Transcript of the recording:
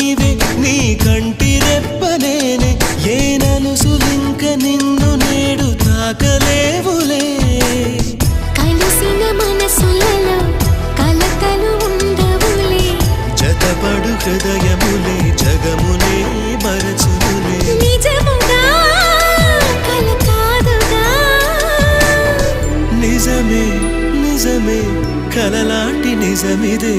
నీవే నీ కంటి రెప్పనేనే ఏ నలుసులింక నిన్ను నేడు తాకలేవులే కలిసిన మనసులలో కలతలు ఉండవులే జతపడు హృదయములే జగమునే మరచునులే నిజముగా కల కాదుగా నిజమే నిజమే కలలాంటి నిజమిదే